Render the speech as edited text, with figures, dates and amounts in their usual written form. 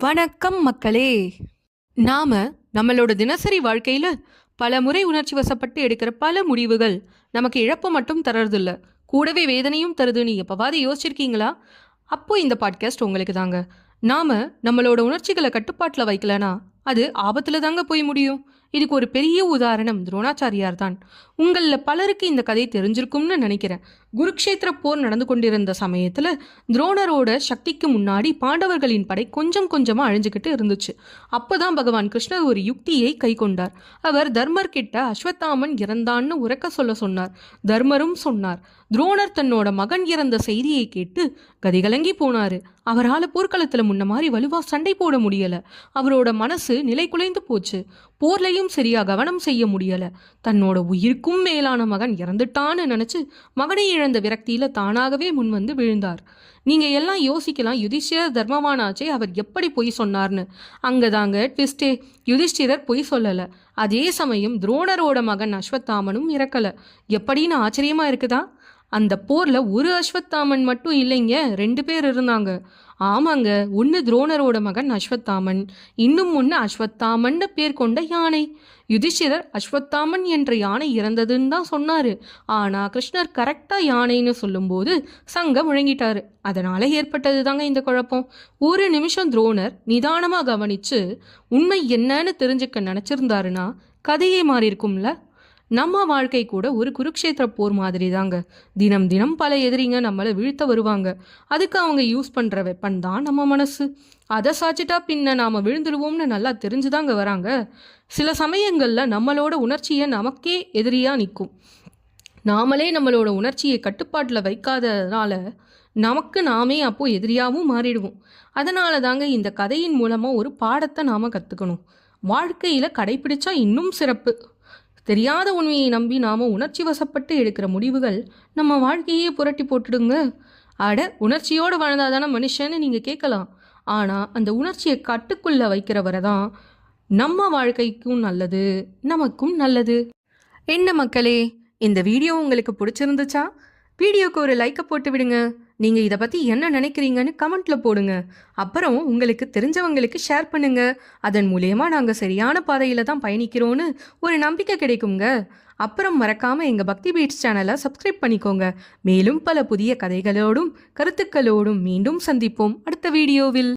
வணக்கம் மக்களே. நாம நம்மளோட தினசரி வாழ்க்கையில பல முறை உணர்ச்சி வசப்பட்டு எடுக்கிற பல முடிவுகள் நமக்கு இழப்பு மட்டும் தர்றதில்ல, கூடவே வேதனையும் தருதுன்னு எப்பவாவது யோசிச்சிருக்கீங்களா? அப்போ இந்த பாட்காஸ்ட் உங்களுக்கு தாங்க. நாம நம்மளோட உணர்ச்சிகளை கட்டுப்பாட்டில் வைக்கலனா அது ஆபத்துல தாங்க போய் முடியும். இதுக்கு ஒரு பெரிய உதாரணம் துரோணாச்சாரியார் தான். உங்களில் பலருக்கு இந்த கதை தெரிஞ்சிருக்கும்னு நினைக்கிறேன். குருக்ஷேத்திர போர் நடந்து கொண்டிருந்த சமயத்துல துரோணரோட சக்திக்கு முன்னாடி பாண்டவர்களின் படை கொஞ்சம் கொஞ்சமா அழிஞ்சுக்கிட்டு இருந்துச்சு. அப்பதான் பகவான் கிருஷ்ணர் ஒரு யுக்தியை கை கொண்டார். அவர் தர்மர் கிட்ட அஸ்வத்தாமன் இறந்தான்னு உரக்க சொன்னார். தர்மரும் சொன்னார். துரோணர் தன்னோட மகன் இறந்த செய்தியை கேட்டு கதிகலங்கி போனாரு. அவரால் போர்க்களத்துல முன்ன மாதிரி வலுவா சண்டை போட முடியல. அவரோட மனசு நிலை குலைந்து போச்சு. போர்லையும் சரியா கவனம் செய்ய முடியல. தன்னோட உயிருக்கும் மேலான மகன் இறந்துட்டான்னு நினைச்சு மகனை இழந்த விரக்தியில தானாகவே முன்வந்து விழுந்தார். நீங்க எல்லாம் யோசிக்கலாம், யுதிஷ்டிரர் தர்மவானாச்சே, அவர் எப்படி பொய் சொன்னார்னு. அங்கதாங்க ட்விஸ்டே. யுதிஷ்டிரர் பொய் சொல்லல. அதே சமயம் துரோணரோட மகன் அஸ்வத்தாமனும் இறக்கல. எப்படின்னு ஆச்சரியமா இருக்குதா? அந்த போர்ல ஒரு அஸ்வத்தாமன் மட்டும் இல்லைங்க, 2 பேர் இருந்தாங்க. ஆமாங்க, ஒன்று துரோணரோட மகன் அஸ்வத்தாமன், இன்னும் ஒன்று அஸ்வத்தாமன் பேர் கொண்ட யானை. யுதிஷ்டிரர் அஸ்வத்தாமன் என்ற யானை இறந்ததுன்னு தான் சொன்னாரு. ஆனா கிருஷ்ணர் கரெக்டா யானைன்னு சொல்லும்போது சங்கம் முழங்கிட்டாரு. அதனால ஏற்பட்டது தாங்க இந்த குழப்பம். ஒரு நிமிஷம் துரோணர் நிதானமா கவனிச்சு உண்மை என்னன்னு தெரிஞ்சுக்க நினைச்சிருந்தாருன்னா கதையே மாறி இருக்கும்ல. நம்ம வாழ்க்கை கூட ஒரு குருக்ஷேத்திர போர் மாதிரி தாங்க. தினம் தினம் பல எதிரிங்க நம்மளை வீழ்த்த வருவாங்க. அதுக்கு அவங்க யூஸ் பண்ணுற வெப்பன் தான் நம்ம மனசு. அதை சாச்சிட்டா பின்ன நாம் விழுந்துடுவோம்னு நல்லா தெரிஞ்சுதாங்க வராங்க. சில சமயங்களில் நம்மளோட உணர்ச்சியை நமக்கே எதிரியாக நிற்கும். நாமளே நம்மளோட உணர்ச்சியை கட்டுப்பாட்டில் வைக்காததுனால நமக்கு நாமே அப்போ எதிரியாகவும் மாறிடுவோம். அதனால தாங்க இந்த கதையின் மூலமாக ஒரு பாடத்தை நாம் கற்றுக்கணும். வாழ்க்கையில் கடைப்பிடிச்சா இன்னும் சிறப்பு. தெரியாத உண்மையை நம்பி நாம உணர்ச்சி வசப்பட்டு எடுக்கிற முடிவுகள் நம்ம வாழ்க்கையே புரட்டி போட்டுடுங்க. உணர்ச்சியோடு வாழ்ந்தாதானே மனுஷன்னு நீங்கள் கேட்கலாம். ஆனால் அந்த உணர்ச்சியை கட்டுக்குள்ளே வைக்கிறவரை தான் நம்ம வாழ்க்கைக்கும் நல்லது, நமக்கும் நல்லது. என்ன மக்களே, இந்த வீடியோ உங்களுக்கு பிடிச்சிருந்துச்சா? வீடியோக்கு ஒரு லைக்கை போட்டு விடுங்க. நீங்கள் இதை பற்றி என்ன நினைக்கிறீங்கன்னு கமெண்ட்டில் போடுங்க. அப்புறம் உங்களுக்கு தெரிஞ்சவங்களுக்கு ஷேர் பண்ணுங்க. அதன் மூலயமா நாங்கள் சரியான பாதையில் தான் பயணிக்கிறோன்னு ஒரு நம்பிக்கை கிடைக்குங்க. அப்புறம் மறக்காமல் எங்கள் பக்தி பீட்ஸ் சேனலை சப்ஸ்கிரைப் பண்ணிக்கோங்க. மேலும் பல புதிய கதைகளோடும் கருத்துக்களோடும் மீண்டும் சந்திப்போம் அடுத்த வீடியோவில்.